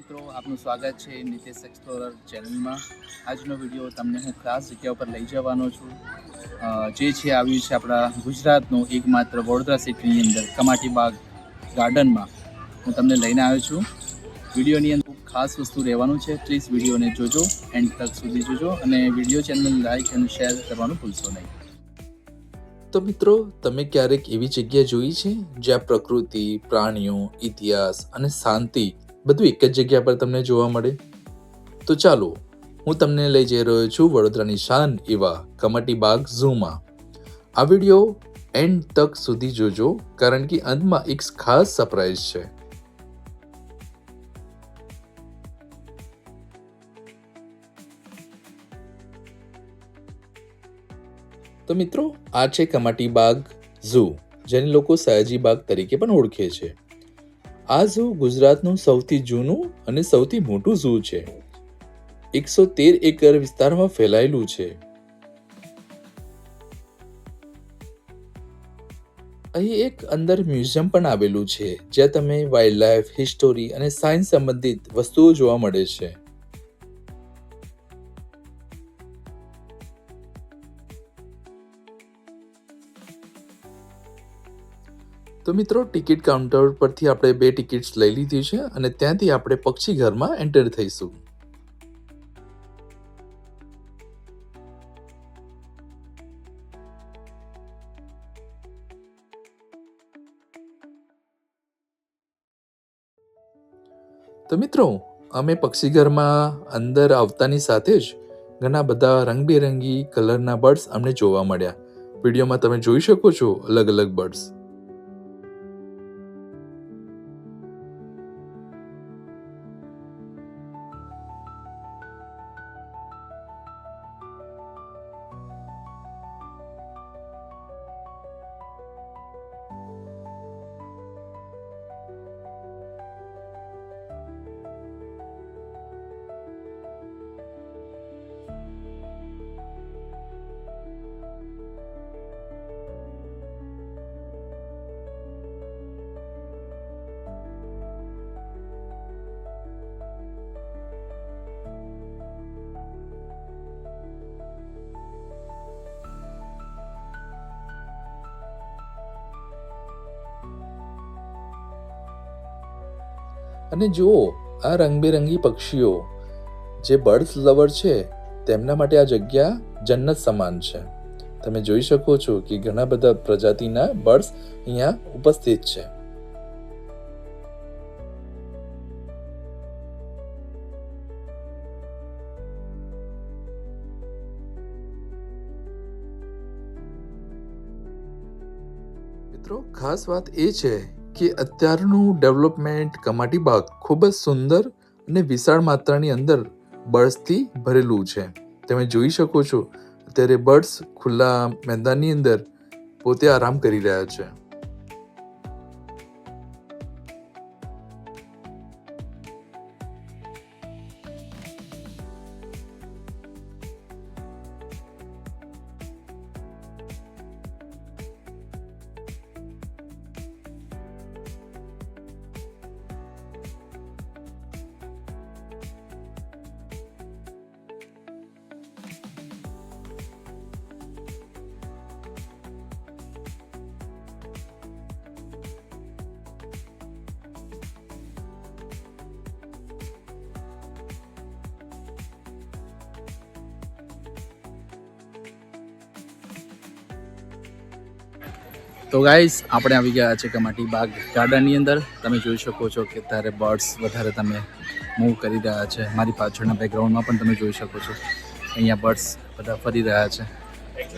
મિત્રો, આપનું સ્વાગત છે નિતેશ એક્સપ્લોરર ચેનલમાં. આજનો વિડીયો તમને હું ખાસ જગ્યા ઉપર લઈ જવાનો છું, જે છે આવ્યું છે આપણા ગુજરાતનું એકમાત્ર વડોદરા સિટીની અંદર કમાટી બાગ ગાર્ડનમાં હું તમને લઈને આવ્યો છું. વિડીયોની અંદર ખૂબ ખાસ વસ્તુ રહેવાનું છે. પ્લીઝ વિડીયોને જોજો, એન્ડ તક સુધી જોજો, અને વિડીયો ચેનલ લાઈક અને શેર કરવાનું ભૂલશો નહીં. તો મિત્રો, તમે ક્યારેક એવી જગ્યા જોઈ છે જ્યાં પ્રકૃતિ, પ્રાણીઓ, ઇતિહાસ અને શાંતિ બધું એક જ જગ્યા પર તમને જોવા મળે? તો ચાલો, હું તમને લઈ જઈ રહ્યો છું વડોદરાની શાન એવા કમાટી બાગ ઝૂમાં. આ વિડીયો એન્ડ તક સુધી જોજો, કારણ કે અંતમાં એક ખાસ સરપ્રાઈઝ છે. તો મિત્રો, આ છે કમાટી બાગ ઝૂ, જેને લોકો સયાજી બાગ તરીકે પણ ઓળખે છે. આ ઝૂ ગુજરાતનું સૌથી જૂનું અને સૌથી મોટું ઝૂ છે. 113 એકર વિસ્તારમાં ફેલાયેલું છે. અહીં એક અંદર મ્યુઝિયમ પણ આવેલું છે, જ્યાં તમે વાઇલ્ડલાઇફ, હિસ્ટોરી અને સાયન્સ સંબંધિત વસ્તુઓ જોવા મળે છે. તો મિત્રો, ટિકિટ કાઉન્ટર પરથી આપણે 2 ટિકિટ્સ લઈ લીધી છે અને ત્યાંથી આપણે પક્ષી ઘરમાં એન્ટર થઈશું. તો મિત્રો, અમે પક્ષી ઘરમાં અંદર આવતાની સાથે જ ઘણા બધા રંગબેરંગી કલરના બર્ડ્સ અમને જોવા મળ્યા. વિડીયોમાં તમે જોઈ શકો છો અલગ અલગ બર્ડ્સ. અને જુઓ, આ રંગબેરંગી પક્ષીઓ, જે બર્ડ્સ લવર છે તેમના માટે આ જગ્યા જન્નત સમાન છે. તમે જોઈ શકો છો કે ઘણા બધા પ્રજાતિના બર્ડ્સ અહીંયા ઉપસ્થિત છે. મિત્રો, ખાસ વાત એ છે કે અત્યારનું ડેવલપમેન્ટ કમાટી બાગ ખૂબ જ સુંદર અને વિશાળ માત્રાની અંદર બર્ડ્સથી ભરેલું છે. તમે જોઈ શકો છો અત્યારે બર્ડ્સ ખુલ્લા મેદાનની અંદર પોતે આરામ કરી રહ્યા છે. તો ગાઈઝ, આપણે આવી ગયા છે કમાટી બાગ ગાર્ડનની અંદર. તમે જોઈ શકો છો કે ત્યારે બર્ડ્સ વધારે તમે મૂવ કરી રહ્યા છે. મારી પાછળના બેકગ્રાઉન્ડમાં પણ તમે જોઈ શકો છો અહીંયા બર્ડ્સ બધા ફરી રહ્યા છે.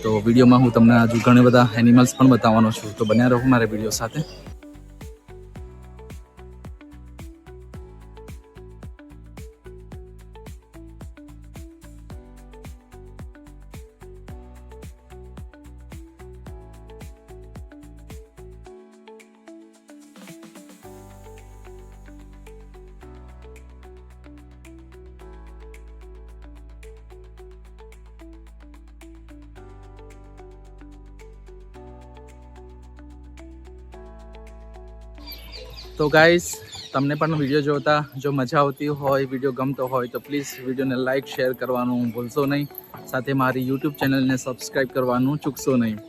તો વિડીયોમાં હું તમને હજુ ઘણા બધા એનિમલ્સ પણ બતાવવાનો છું, તો બન્યા રહો મારા વિડીયો સાથે. તો ગાઈસ, તમને પણ વિડીયો જોતા જો મજા આવતી હોય, વિડીયો ગમતો હોય તો પ્લીઝ વિડીયોને લાઇક શેર કરવાનું ભૂલશો નહીં. સાથે મારી યુટ્યુબ ચેનલને સબસ્ક્રાઈબ કરવાનું ચૂકશો નહીં.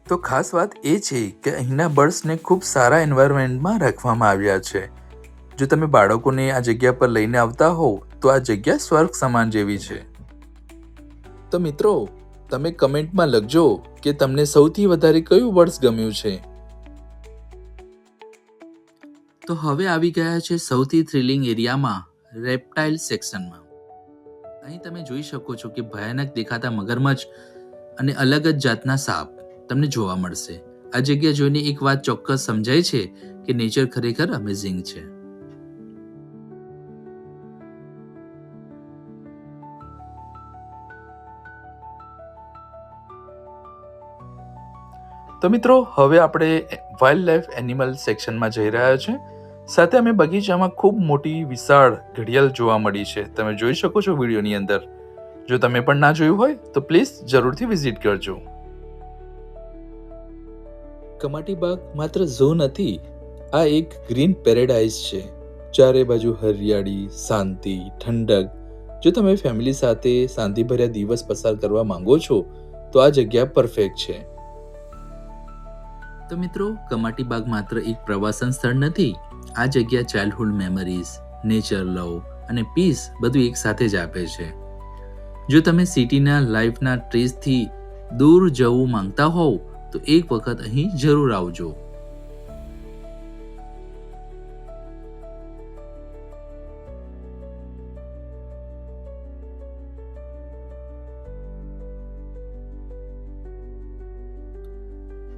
તો ખાસ વાત એ છે કે અહીંના બર્ડ્સને ખૂબ સારા એન્વાયરમેન્ટમાં રાખવામાં આવ્યા છે. જો તમે બાળકોને આ જગ્યા પર લઈને આવતા હોવ તો આ જગ્યા સ્વર્ગ સમાન જેવી છે. તો મિત્રો, તમે કમેન્ટમાં લખજો કે તમને સૌથી વધારે કયું બર્ડ્સ ગમ્યું છે. તો હવે આવી ગયા છે સૌથી થ્રિલિંગ એરિયામાં, રેપ્ટાઇલ સેક્શનમાં. અહીં તમે જોઈ શકો છો કે ભયાનક દેખાતા મગરમચ્છ અને અલગ જ જાતના સાપ તમને જોવા મળશે. આ જગ્યા જોઈને એક વાત ચોક્કસ સમજાય છે કે નેચર ખરેખર અમેઝિંગ છે. તો મિત્રો, હવે આપણે વાઇલ્ડ લાઈફ એનિમલ સેક્શનમાં જઈ રહ્યા છે. સાથે અમે બગીચામાં ખૂબ મોટી વિશાળ ઘડિયાળ જોવા મળી છે. તમે જોઈ શકો છો વિડીયોની અંદર. જો તમે પણ ના જોયું હોય તો પ્લીઝ જરૂરથી વિઝિટ કરજો. કમાટી બાગ માત્ર ઝૂ નથી, આ એક ગ્રીન પેરેડાઇઝ છે. ચારે બાજુ હરિયાળી, શાંતિ, ઠંડક. જો તમે ફેમિલી સાથે શાંતિભર્યા દિવસ પસાર કરવા માંગો છો તો આ જગ્યા પરફેક્ટ છે. તો મિત્રો, કમાટી બાગ માત્ર એક પ્રવાસન સ્થળ નથી. આ જગ્યા ચાઇલ્ડહુડ મેમરીઝ, નેચર લવ અને પીસ બધું એક સાથે જ આપે છે. જો તમે સિટીના લાઈફના ટ્રેસથી દૂર જવું માંગતા હોવ તો એક વખત અહીં જરૂર આવજો.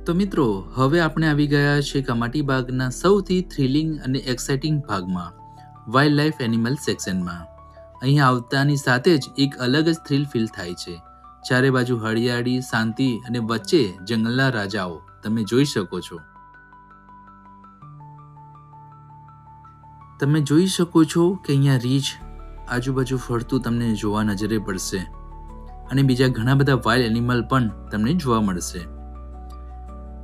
તો મિત્રો, હવે આપણે આવી ગયા છે કમાટી બાગના સૌથી થ્રિલિંગ અને એક્સાઇટિંગ ભાગમાં, વાઇલ્ડ લાઈફ એનિમલ સેક્શનમાં. અહીં આવતાની સાથે જ એક અલગ જ થ્રિલ ફીલ થાય છે. ચારે બાજુ હરિયાળી, શાંતિ અને વચ્ચે જંગલના રાજાઓ તમે જોઈ શકો છો. તમે જોઈ શકો છો કે અહીંયા રીંછ આજુબાજુ ફરતું તમને જોવા નજરે પડશે અને બીજા ઘણા બધા વાઇલ્ડ એનિમલ પણ તમને જોવા મળશે.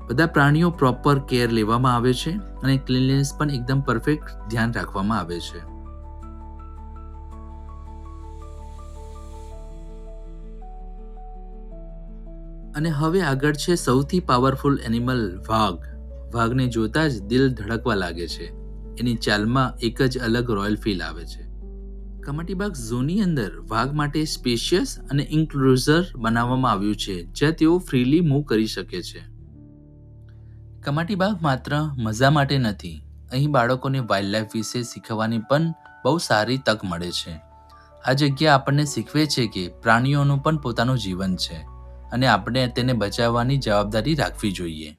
બધા પ્રાણીઓ પ્રોપર કેર લેવામાં આવે છે અને ક્લીનલીનેસ પણ એકદમ પરફેક્ટ ધ્યાન રાખવામાં આવે છે. અને હવે આગળ છે સૌથી પાવરફુલ એનિમલ, વાઘ. વાઘને જોતા જ દિલ ધડકવા લાગે છે. એની ચાલમાં એક જ અલગ રોયલ ફીલ આવે છે. કમાટી બાગ ઝૂની અંદર વાઘ માટે સ્પેશિયસ અને ઇન્ક્લુઝર બનાવવામાં આવ્યું છે, જ્યાં તેઓ ફ્રીલી મૂવ કરી શકે છે. કમાટી બાગ માત્ર મજા માટે નથી, અહીં બાળકોને વાઇલ્ડ લાઈફ વિશે શીખવાની પણ બહુ સારી તક મળે છે. આ જગ્યા આપણને શીખવે છે કે પ્રાણીઓનું પણ પોતાનું જીવન છે અને આપણે તેને બચાવવાની જવાબદારી રાખવી જોઈએ.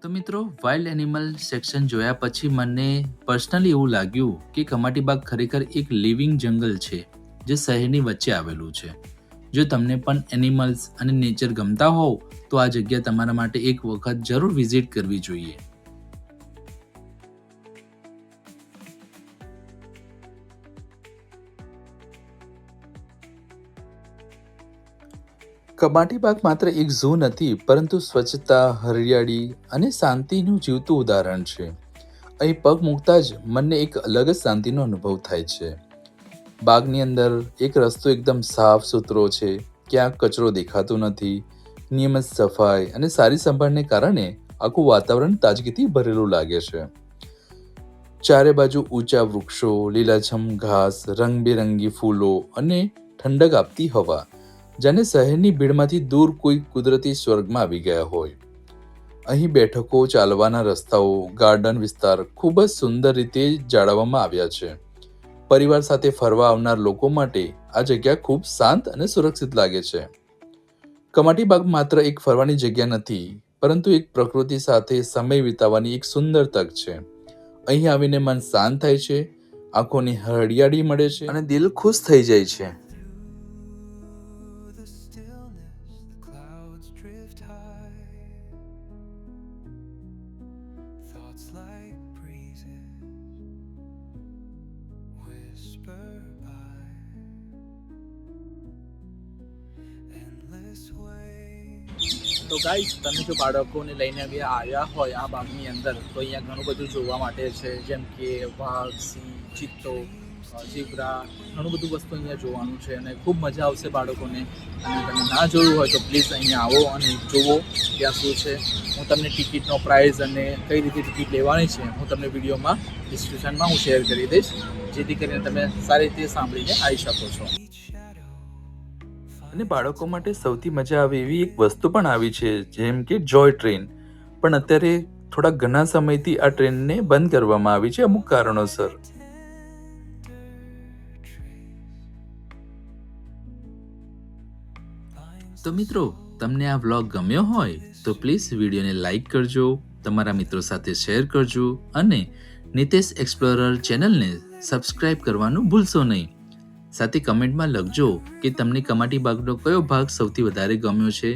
તો મિત્રો, વાઇલ્ડ એનિમલ સેક્શન જોયા પછી મને પર્સનલી એવું લાગ્યું કે કમાટી બાગ ખરેખર એક લિવિંગ જંગલ છે જે શહેરની વચ્ચે આવેલું છે. જો તમને પણ એનિમલ્સ અને નેચર ગમતા હોવ તો આ જગ્યા તમારા માટે એક વખત જરૂર વિઝિટ કરવી જોઈએ. કમાટી બાગ માત્ર એક ઝૂ નથી, પરંતુ સ્વચ્છતા, હરિયાળી અને શાંતિનું જીવતું ઉદાહરણ છે. અહીં પગ મૂકતા જ મનને એક અલગ જ શાંતિનો અનુભવ થાય છે. બાગની અંદર એક રસ્તો એકદમ સાફ સુથરો છે, ક્યાંક કચરો દેખાતો નથી. નિયમિત સફાઈ અને સારી સંભાળને કારણે આખું વાતાવરણ તાજગીથી ભરેલું લાગે છે. ચારે બાજુ ઊંચા વૃક્ષો, લીલાછમ ઘાસ, રંગબેરંગી ફૂલો અને ઠંડક આપતી હવા, જાણે શહેરની ભીડમાંથી દૂર કોઈ કુદરતી સ્વર્ગમાં આવી ગયા હોય. અહીં બેઠકો, ચાલવાના રસ્તાઓ, ગાર્ડન વિસ્તાર ખૂબ જ સુંદર રીતે જાળવવામાં આવ્યા છે. પરિવાર સાથે ફરવા આવનાર લોકો માટે આ જગ્યા ખૂબ શાંત અને સુરક્ષિત લાગે છે. કમાટી બાગ માત્ર એક ફરવાની જગ્યા નથી, પરંતુ એક પ્રકૃતિ સાથે સમય વિતાવવાની એક સુંદર તક છે. અહીં આવીને મન શાંત થાય છે, આંખોની હરિયાળી મળે છે અને દિલ ખુશ થઈ જાય છે. the stillness, the clouds drift high. Thoughts like breezes whisper by. Endless waves. તો ગાઈસ, તમે જો બાળકોને લઈને આવ્યા હોય આ બાગની અંદર તો અહીંયા ઘણું બધું જોવા માટે છે, જેમ કે વાઘ, સિંહ, ચિત્તો, ઝીબ્રા, ઘણું બધું વસ્તુ અહીંયા જોવાનું છે અને ખૂબ મજા આવશે બાળકોને. અને તમે ના જોયું હોય તો પ્લીઝ અહીંયા આવો અને જુઓ ત્યાં શું છે. હું તમને ટિકિટનો પ્રાઇસ અને કઈ રીતે ટિકિટ લેવાની છે હું તમને વિડીયોમાં ડિસ્ક્રિપ્શનમાં હું શેર કરી દઈશ, જેથી કરીને તમે સારી રીતે સાંભળીને આવી શકો છો. અને બાળકો માટે સૌથી મજા આવે એવી એક વસ્તુ પણ આવી છે, જેમ કે જોય ટ્રેન. પણ અત્યારે થોડા ઘણા સમયથી આ ટ્રેનને બંધ કરવામાં આવી છે અમુક કારણોસર. તો મિત્રો, તમને આ વ્લોગ ગમ્યો હોય તો પ્લીઝ વિડીયોને લાઈક કરજો, તમારા મિત્રો સાથે શેર કરજો અને નિતેશ એક્સપ્લોરર ચેનલને સબસ્ક્રાઇબ કરવાનું ભૂલશો નહીં. સાથે કમેન્ટમાં લખજો કે તમને કમાટી બાગનો કયો ભાગ સૌથી વધારે ગમ્યો છે